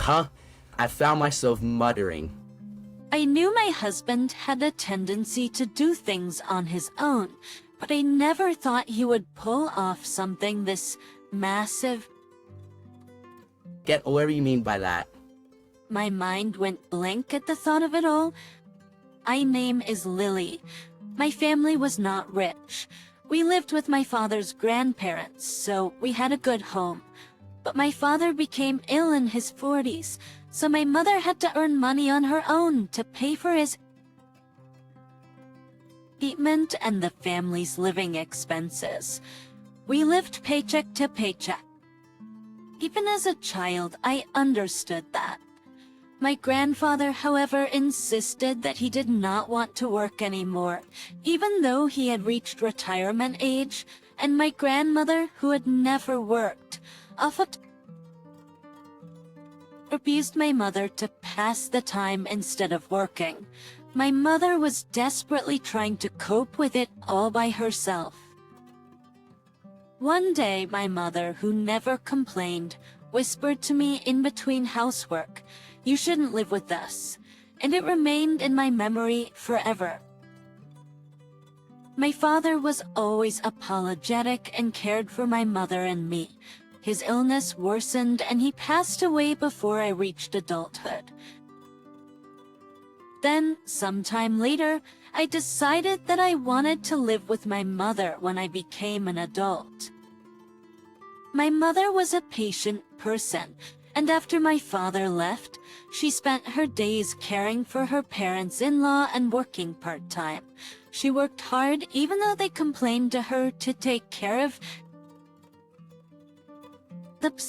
Huh? I found myself muttering. I knew my husband had a tendency to do things on his own, but I never thought he would pull off something this massive. Get what you mean by that? My mind went blank at the thought of it all. My name is Lily. My family was not rich. We lived with my father's grandparents, so we had a good home. But my father became ill in his 40s, so my mother had to earn money on her own to pay for his treatment and the family's living expenses. We lived paycheck to paycheck. Even as a child, I understood that. My grandfather, however, insisted that he did not want to work anymore, even though he had reached retirement age, and my grandmother, who had never worked, often abused my mother to pass the time instead of working. My mother was desperately trying to cope with it all by herself. One day, my mother, who never complained, whispered to me in between housework, "You shouldn't live with us," and it remained in my memory forever. My father was always apologetic and cared for my mother and me. His illness worsened and he passed away before I reached adulthood. Then, sometime later, I decided that I wanted to live with my mother when I became an adult. My mother was a patient person, and after my father left, she spent her days caring for her parents-in-law and working part-time. She worked hard even though they complained to her to take care of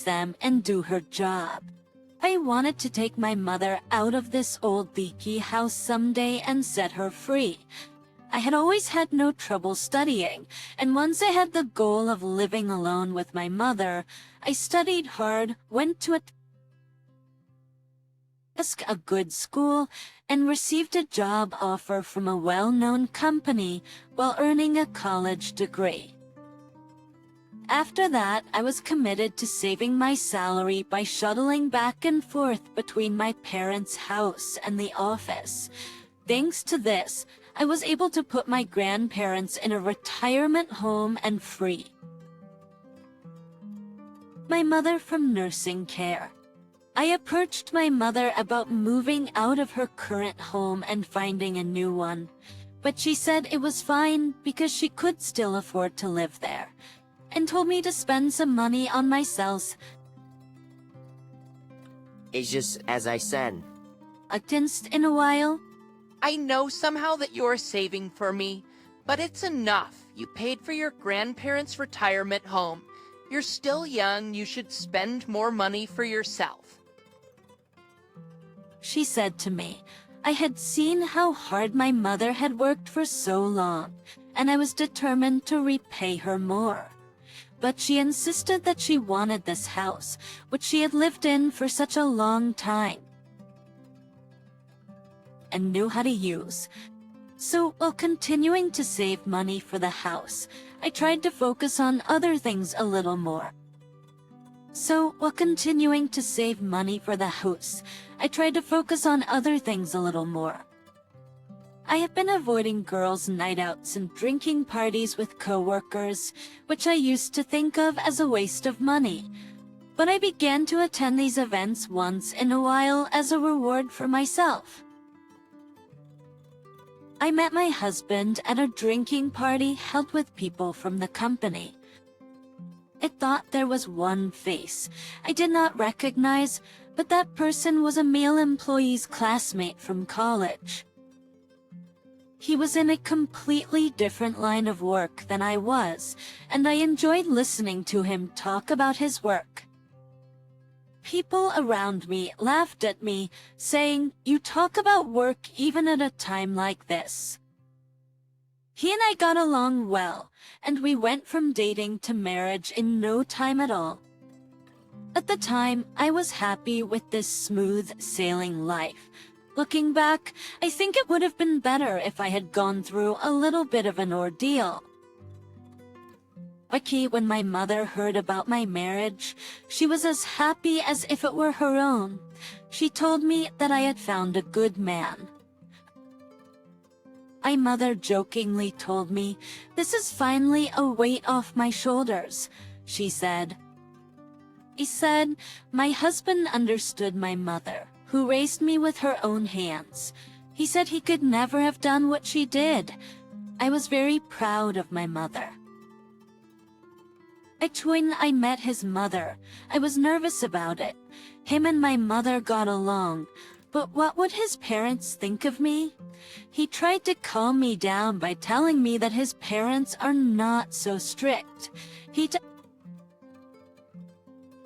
them and do her job. I wanted to take my mother out of this old leaky house someday and set her free. I had always had no trouble studying, and once I had the goal of living alone with my mother, I studied hard, went to a good school, and received a job offer from a well-known company while earning a college degree. After that, I was committed to saving my salary by shuttling back and forth between my parents' house and the office. Thanks to this, I was able to put my grandparents in a retirement home and free my mother from nursing care. I approached my mother about moving out of her current home and finding a new one, but she said it was fine because she could still afford to live there, and told me to spend some money on myself. It's just as I said. Against in a while. I know somehow that you're saving for me, but it's enough. You paid for your grandparents' retirement home. You're still young, you should spend more money for yourself. She said to me. I had seen how hard my mother had worked for so long, and I was determined to repay her more. But she insisted that she wanted this house, which she had lived in for such a long time and knew how to use. So, while continuing to save money for the house, I tried to focus on other things a little more. I have been avoiding girls' night outs and drinking parties with coworkers, which I used to think of as a waste of money. But I began to attend these events once in a while as a reward for myself. I met my husband at a drinking party held with people from the company. I thought there was one face I did not recognize, but that person was a male employee's classmate from college. He was in a completely different line of work than I was, and I enjoyed listening to him talk about his work. People around me laughed at me, saying, "You talk about work even at a time like this." He and I got along well, and we went from dating to marriage in no time at all. At the time, I was happy with this smooth sailing life. Looking back, I think it would have been better if I had gone through a little bit of an ordeal. When my mother heard about my marriage, she was as happy as if it were her own. She told me that I had found a good man. My mother jokingly told me, "This is finally a weight off my shoulders," she said. He said, my husband understood my mother, who raised me with her own hands. He said he could never have done what she did. I was very proud of my mother. When I met his mother, I was nervous about it. Him and my mother got along, but what would his parents think of me? He tried to calm me down by telling me that his parents are not so strict.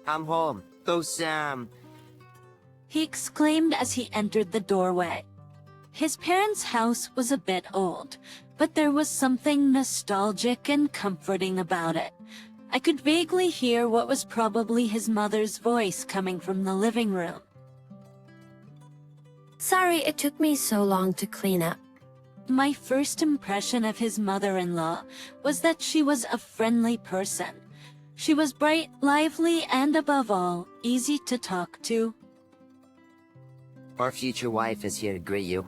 I'm home. Go, Sam. He exclaimed as he entered the doorway. His parents' house was a bit old, but there was something nostalgic and comforting about it. I could vaguely hear what was probably his mother's voice coming from the living room. Sorry it took me so long to clean up. My first impression of his mother-in-law was that she was a friendly person. She was bright, lively, and above all, easy to talk to. Our future wife is here to greet you.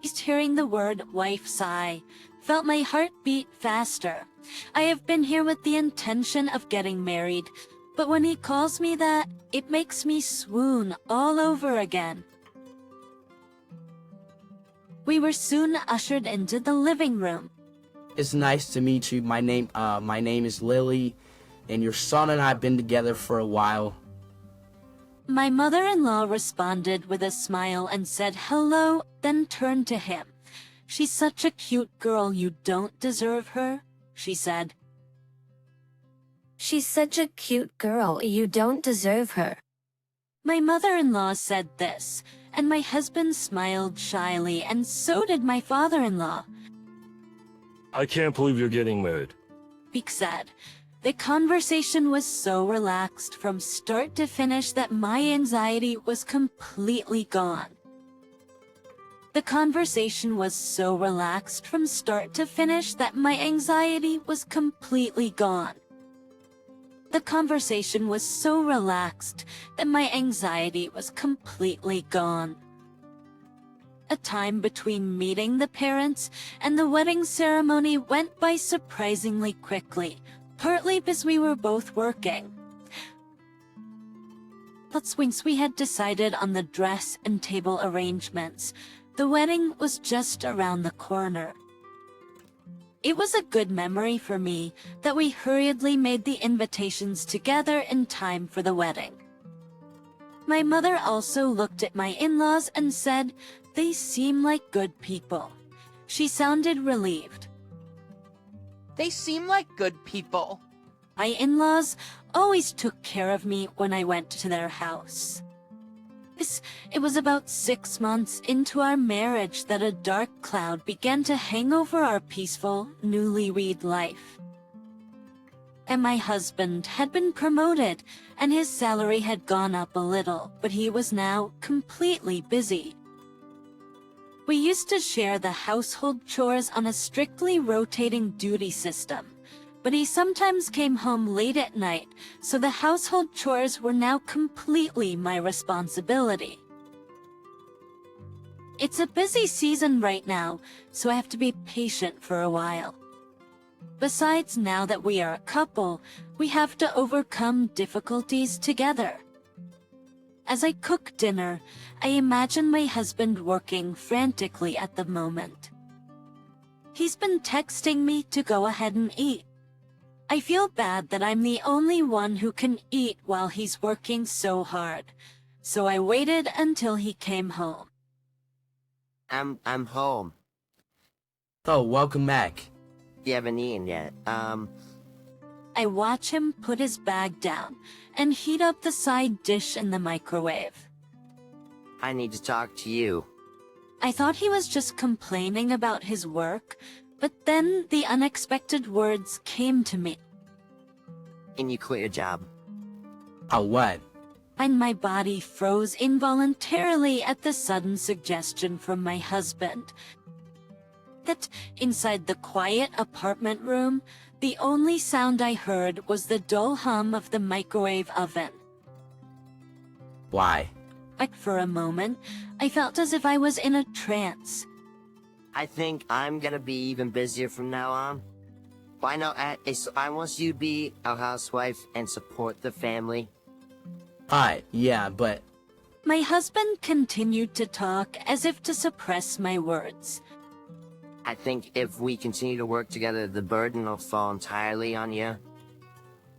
Just hearing the word wife sigh felt my heart beat faster. I have been here with the intention of getting married, but when he calls me that, it makes me swoon all over again. We were soon ushered into the living room. It's nice to meet you. My name is Lily, and your son and I have been together for a while. My mother-in-law responded with a smile and said hello, then turned to him. "She's such a cute girl, you don't deserve her," she said. She's such a cute girl, you don't deserve her. My mother-in-law said this, and my husband smiled shyly, and so did my father-in-law. I can't believe you're getting married. Beak said. The conversation was so relaxed from start to finish that my anxiety was completely gone. The conversation was so relaxed from start to finish that my anxiety was completely gone. The conversation was so relaxed that my anxiety was completely gone. A time between meeting the parents and the wedding ceremony went by surprisingly quickly, partly because we were both working. But once we had decided on the dress and table arrangements, the wedding was just around the corner. It was a good memory for me that we hurriedly made the invitations together in time for the wedding. My mother also looked at my in-laws and said, "They seem like good people." She sounded relieved. They seem like good people. My in-laws always took care of me when I went to their house. It was about 6 months into our marriage that a dark cloud began to hang over our peaceful, newlywed life. And my husband had been promoted, and his salary had gone up a little, but he was now completely busy. We used to share the household chores on a strictly rotating duty system, but he sometimes came home late at night, so the household chores were now completely my responsibility. It's a busy season right now, so I have to be patient for a while. Besides, now that we are a couple, we have to overcome difficulties together. As I cook dinner, I imagine my husband working frantically at the moment. He's been texting me to go ahead and eat. I feel bad that I'm the only one who can eat while he's working so hard, so I waited until he came home. I'm home. Oh, welcome back. You haven't eaten yet. I watch him put his bag down and heat up the side dish in the microwave. I need to talk to you. I thought he was just complaining about his work, but then the unexpected words came to me. Can you quit your job? Oh, what? And my body froze involuntarily at the sudden suggestion from my husband. That inside the quiet apartment room, the only sound I heard was the dull hum of the microwave oven. Why? Like for a moment, I felt as if I was in a trance. I think I'm gonna be even busier from now on. Why not? I want you to be a housewife and support the family. Alright, yeah, but My husband continued to talk as if to suppress my words. I think if we continue to work together, the burden will fall entirely on you.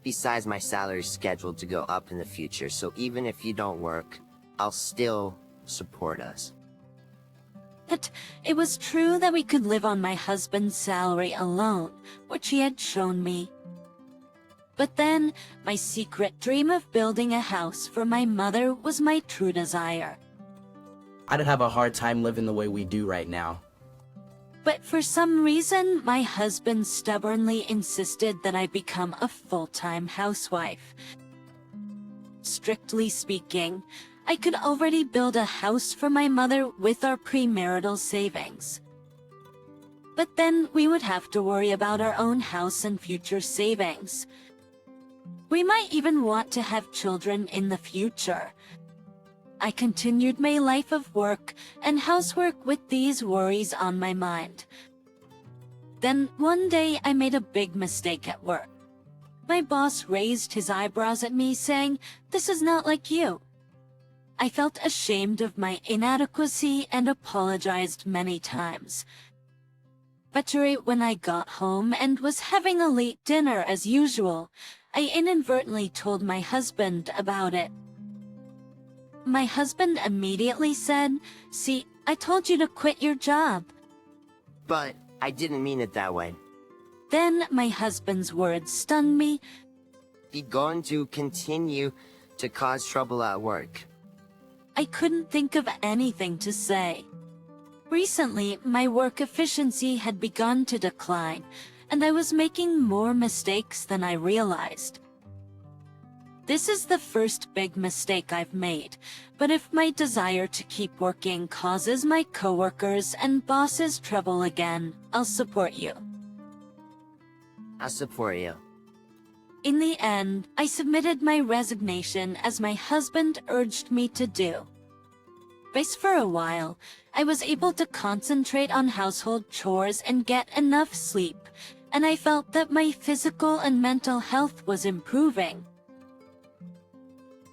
Besides, my salary's scheduled to go up in the future, so even if you don't work, I'll still support us. It was true that we could live on my husband's salary alone, which he had shown me. But then, my secret dream of building a house for my mother was my true desire. I'd have a hard time living the way we do right now. But for some reason, my husband stubbornly insisted that I become a full-time housewife. Strictly speaking, I could already build a house for my mother with our premarital savings. But then we would have to worry about our own house and future savings. We might even want to have children in the future. I continued my life of work and housework with these worries on my mind. Then one day I made a big mistake at work. My boss raised his eyebrows at me saying, "This is not like you." I felt ashamed of my inadequacy and apologized many times. But when I got home and was having a late dinner as usual, I inadvertently told my husband about it. My husband immediately said, "See, I told you to quit your job." But I didn't mean it that way. Then my husband's words stunned me. You're going to continue to cause trouble at work. I couldn't think of anything to say. Recently, my work efficiency had begun to decline, and I was making more mistakes than I realized. This is the first big mistake I've made, but if my desire to keep working causes my coworkers and bosses trouble again, I'll support you. I'll support you. In the end, I submitted my resignation as my husband urged me to do. But for a while, I was able to concentrate on household chores and get enough sleep, and I felt that my physical and mental health was improving.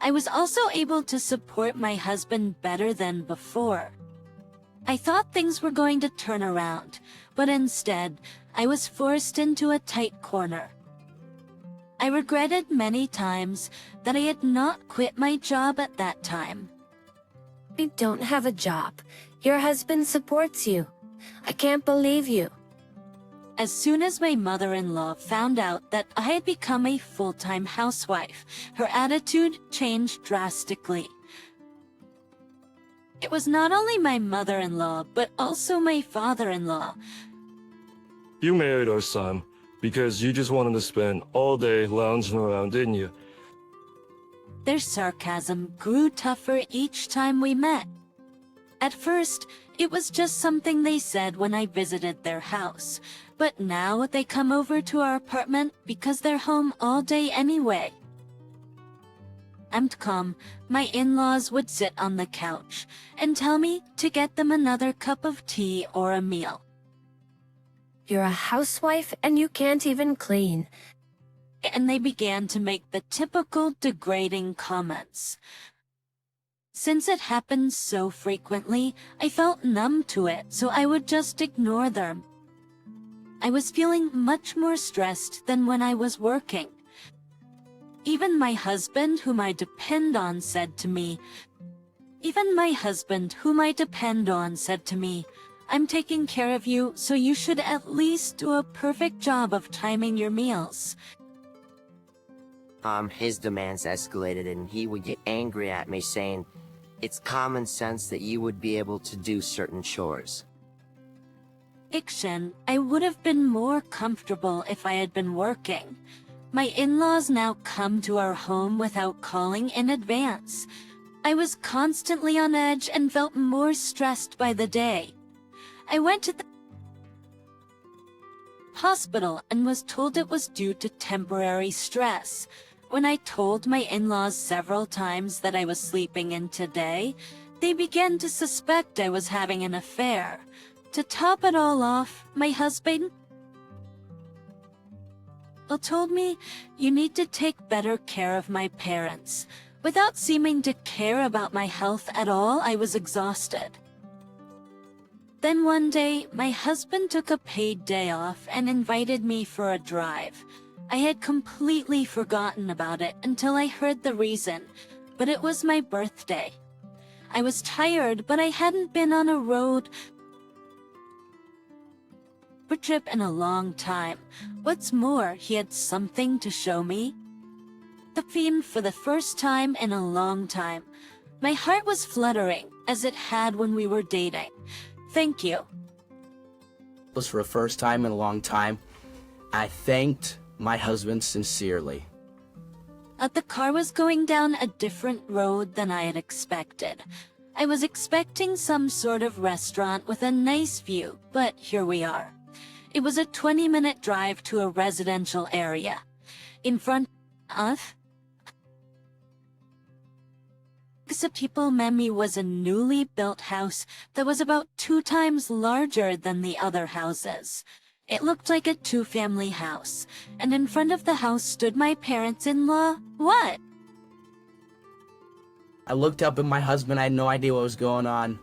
I was also able to support my husband better than before. I thought things were going to turn around, but instead, I was forced into a tight corner. I regretted many times that I had not quit my job at that time. You don't have a job. Your husband supports you. I can't believe you. As soon as my mother-in-law found out that I had become a full-time housewife, her attitude changed drastically. It was not only my mother-in-law, but also my father-in-law. You married our son because you just wanted to spend all day lounging around, didn't you? Their sarcasm grew tougher each time we met. At first, it was just something they said when I visited their house, but now they come over to our apartment because they're home all day anyway. My in-laws would sit on the couch and tell me to get them another cup of tea or a meal. You're a housewife and you can't even clean. And they began to make the typical degrading comments. Since it happened so frequently, I felt numb to it, so I would just ignore them. I was feeling much more stressed than when I was working. Even my husband, whom I depend on, said to me, "I'm taking care of you, so you should at least do a perfect job of timing your meals." His demands escalated and he would get angry at me saying, "It's common sense that you would be able to do certain chores." I would have been more comfortable if I had been working. My in-laws now come to our home without calling in advance. I was constantly on edge and felt more stressed by the day. I went to the hospital and was told it was due to temporary stress, When I told my in-laws several times that I was sleeping in today, they began to suspect I was having an affair. To top it all off, my husband told me, "You need to take better care of my parents." Without seeming to care about my health at all, I was exhausted. Then one day, my husband took a paid day off and invited me for a drive. I had completely forgotten about it until I heard the reason, but it was my birthday. I was tired, but I hadn't been on a road trip in a long time. What's more, he had something to show me. The theme for the first time in a long time. My heart was fluttering, as it had when we were dating. Thank you. Was for the first time in a long time. I thanked my husband sincerely. The car was going down a different road than I had expected. I was expecting some sort of restaurant with a nice view, but here we are. It was a 20-minute drive to a residential area. In front of the people Memi was a newly built house that was about 2 times larger than the other houses. It looked like a 2-family house, and in front of the house stood my parents-in-law. What? I looked up at my husband. I had no idea what was going on.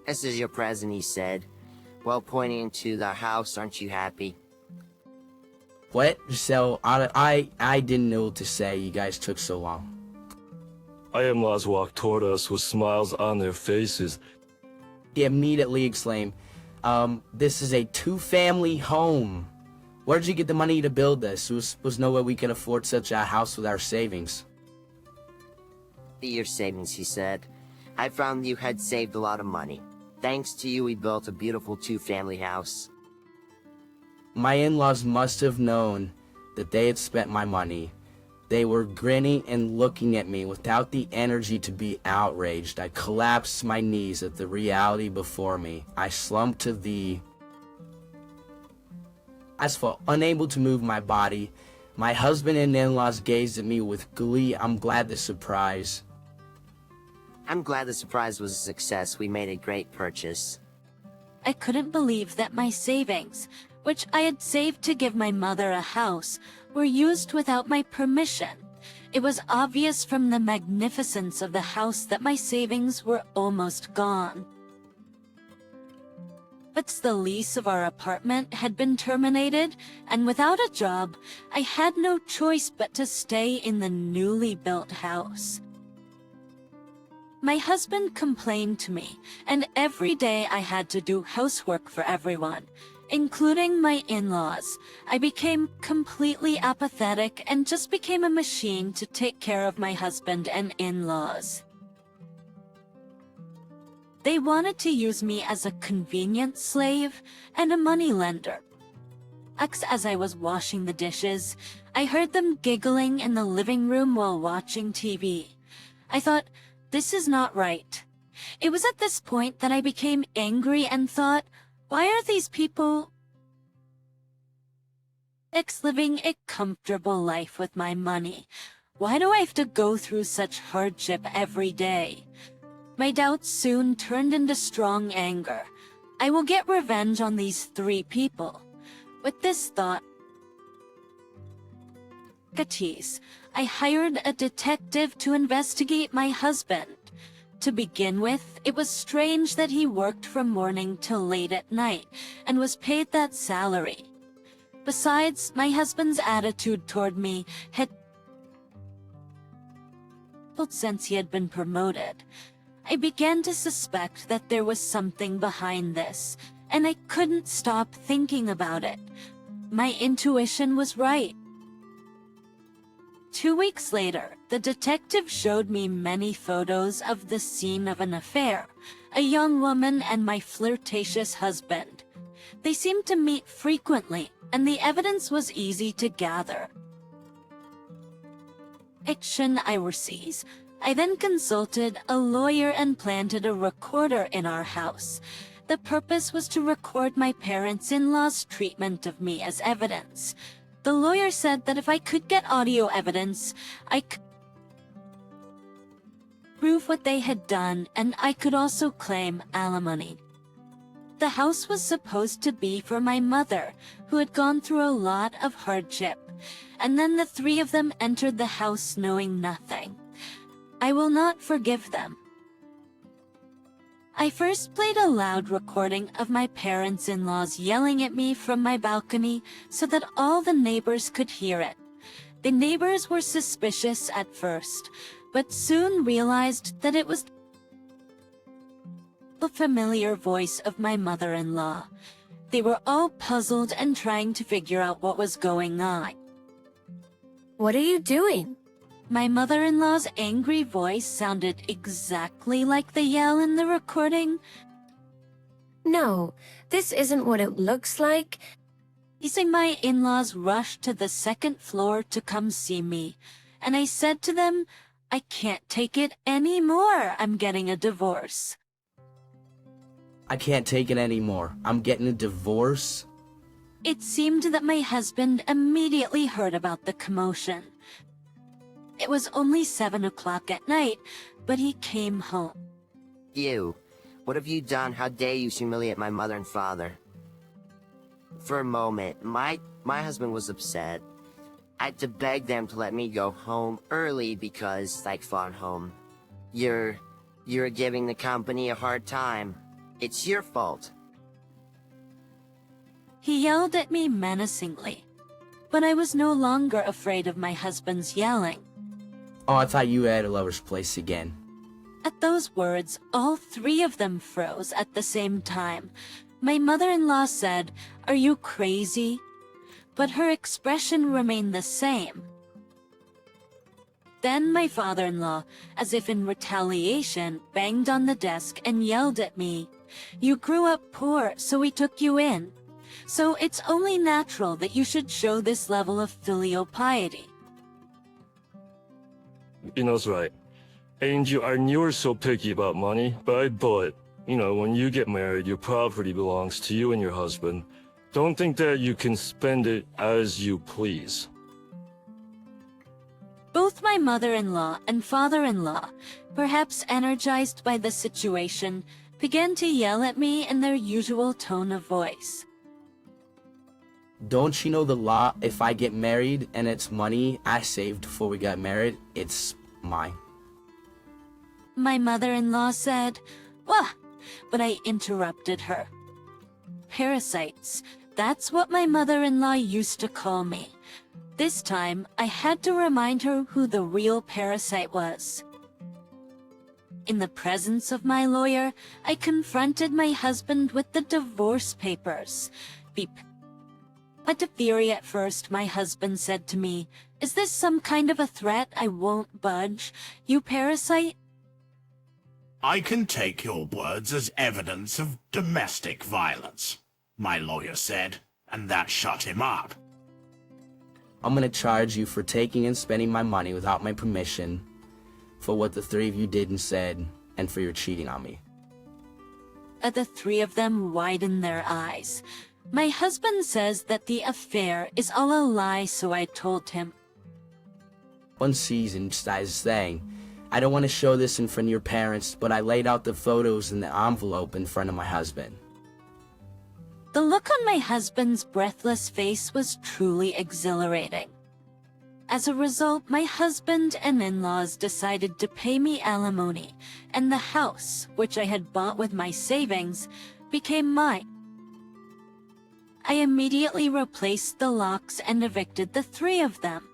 This is your present, he said, while pointing to the house. Aren't you happy? What? So, I didn't know what to say. You guys took so long. Our in-laws walked toward us with smiles on their faces. He immediately exclaimed, this is a 2-family home. Where did you get the money to build this? There was no way we could afford such a house with our savings. Your savings, he said. I found you had saved a lot of money. Thanks to you, we built a beautiful 2-family house. My in-laws must have known that they had spent my money. They were grinning and looking at me without the energy to be outraged. I collapsed my knees at the reality before me. I slumped to the asphalt, unable to move my body. My husband and in-laws gazed at me with glee. I'm glad the surprise was a success. We made a great purchase. I couldn't believe that my savings, which I had saved to give my mother a house, were used without my permission. It was obvious from the magnificence of the house that my savings were almost gone. But the lease of our apartment had been terminated, and without a job, I had no choice but to stay in the newly built house. My husband complained to me, and every day I had to do housework for everyone, including my in-laws. I became completely apathetic and just became a machine to take care of my husband and in-laws. They wanted to use me as a convenience slave and a moneylender. As I was washing the dishes, I heard them giggling in the living room while watching TV. I thought, this is not right. It was at this point that I became angry and thought, why are these people living a comfortable life with my money? Why do I have to go through such hardship every day? My doubts soon turned into strong anger. I will get revenge on these 3 people. With this thought, I hired a detective to investigate my husband. To begin with, it was strange that he worked from morning till late at night and was paid that salary. Besides, my husband's attitude toward me had since he had been promoted. I began to suspect that there was something behind this, and I couldn't stop thinking about it. My intuition was right. 2 weeks later, the detective showed me many photos of the scene of an affair, a young woman and my flirtatious husband. They seemed to meet frequently, and the evidence was easy to gather. Action overseas. I then consulted a lawyer and planted a recorder in our house. The purpose was to record my parents-in-law's treatment of me as evidence. The lawyer said that if I could get audio evidence, I could prove what they had done, and I could also claim alimony. The house was supposed to be for my mother, who had gone through a lot of hardship, and then the three of them entered the house knowing nothing. I will not forgive them. I first played a loud recording of my parents-in-laws yelling at me from my balcony so that all the neighbors could hear it. The neighbors were suspicious at first, but soon realized that it was the familiar voice of my mother-in-law. They were all puzzled and trying to figure out what was going on. What are you doing? My mother-in-law's angry voice sounded exactly like the yell in the recording. No, this isn't what it looks like. You see, my in-laws rushed to the second floor to come see me, and I said to them, I can't take it anymore. I'm getting a divorce. I can't take it anymore. I'm getting a divorce. It seemed that my husband immediately heard about the commotion. It was only 7 o'clock at night, but he came home. You, what have you done? How dare you humiliate my mother and father? For a moment, my husband was upset. I had to beg them to let me go home early because, like, phone home. You're giving the company a hard time. It's your fault. He yelled at me menacingly, but I was no longer afraid of my husband's yelling. Oh, I thought you had a lover's place again. At those words, all three of them froze at the same time. My mother-in-law said, "Are you crazy?" But her expression remained the same. Then my father-in-law, as if in retaliation, banged on the desk and yelled at me, "You grew up poor, so we took you in. So it's only natural that you should show this level of filial piety." Ina's right. And I knew you're so picky about money, but when you get married, your property belongs to you and your husband. Don't think that you can spend it as you please. Both my mother-in-law and father-in-law, perhaps energized by the situation, began to yell at me in their usual tone of voice. Don't you know the law? If I get married and it's money I saved before we got married, it's mine. My mother-in-law said, "Wah!" But I interrupted her. Parasites, that's what my mother-in-law used to call me. This time, I had to remind her who the real parasite was. In the presence of my lawyer, I confronted my husband with the divorce papers. But to theory at first, my husband said to me, "Is this some kind of a threat? I won't budge. You parasite?" I can take your words as evidence of domestic violence, my lawyer said, and that shut him up. I'm gonna charge you for taking and spending my money without my permission, for what the three of you did and said, and for your cheating on me. The three of them widened their eyes. My husband says that the affair is all a lie, so I told him. One season, just as saying, I don't want to show this in front of your parents, but I laid out the photos in the envelope in front of my husband. The look on my husband's breathless face was truly exhilarating. As a result, my husband and in-laws decided to pay me alimony, and the house, which I had bought with my savings, became mine. I immediately replaced the locks and evicted the three of them.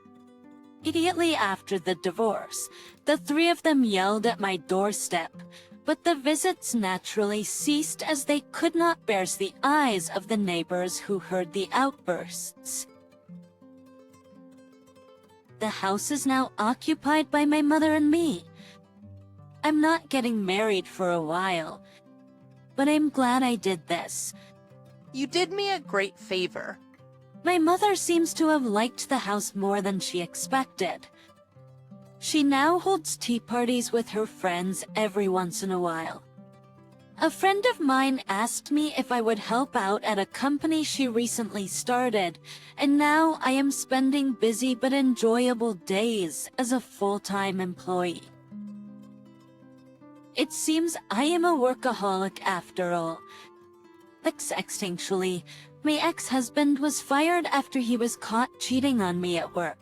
Immediately after the divorce, the three of them yelled at my doorstep, but the visits naturally ceased as they could not bear the eyes of the neighbors who heard the outbursts. The house is now occupied by my mother and me. I'm not getting married for a while, but I'm glad I did this. You did me a great favor. My mother seems to have liked the house more than she expected. She now holds tea parties with her friends every once in a while. A friend of mine asked me if I would help out at a company she recently started, and now I am spending busy but enjoyable days as a full-time employee. It seems I am a workaholic after all. Actually, my ex-husband was fired after he was caught cheating on me at work.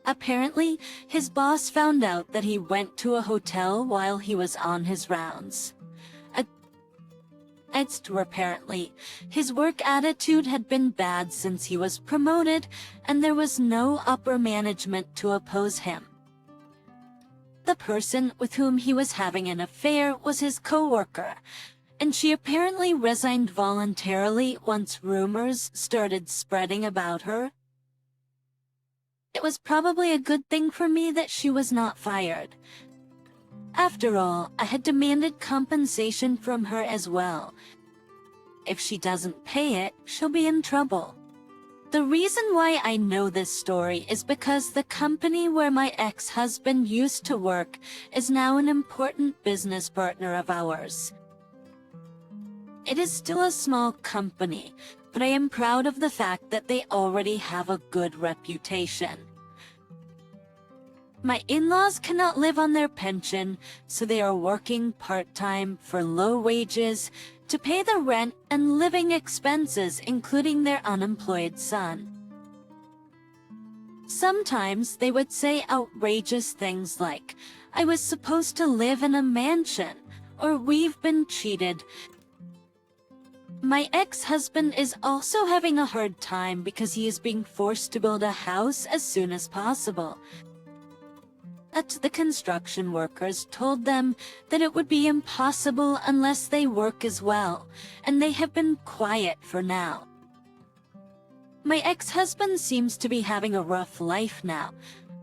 Apparently, his boss found out that he went to a hotel while he was on his rounds. Apparently, his work attitude had been bad since he was promoted, and there was no upper management to oppose him. The person with whom he was having an affair was his coworker, and she apparently resigned voluntarily once rumors started spreading about her. It was probably a good thing for me that she was not fired. After all, I had demanded compensation from her as well. If she doesn't pay it, she'll be in trouble. The reason why I know this story is because the company where my ex-husband used to work is now an important business partner of ours. It is still a small company, but I am proud of the fact that they already have a good reputation. My in-laws cannot live on their pension, so they are working part-time for low wages to pay the rent and living expenses, including their unemployed son. Sometimes they would say outrageous things like, "I was supposed to live in a mansion," or "We've been cheated." My ex-husband is also having a hard time because he is being forced to build a house as soon as possible. The construction workers told them that it would be impossible unless they work as well, and they have been quiet for now. My ex-husband seems to be having a rough life now,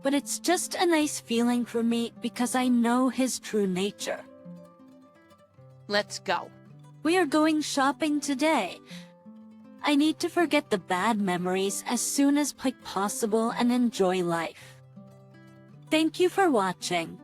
but it's just a nice feeling for me because I know his true nature. Let's go. We are going shopping today. I need to forget the bad memories as soon as possible and enjoy life. Thank you for watching.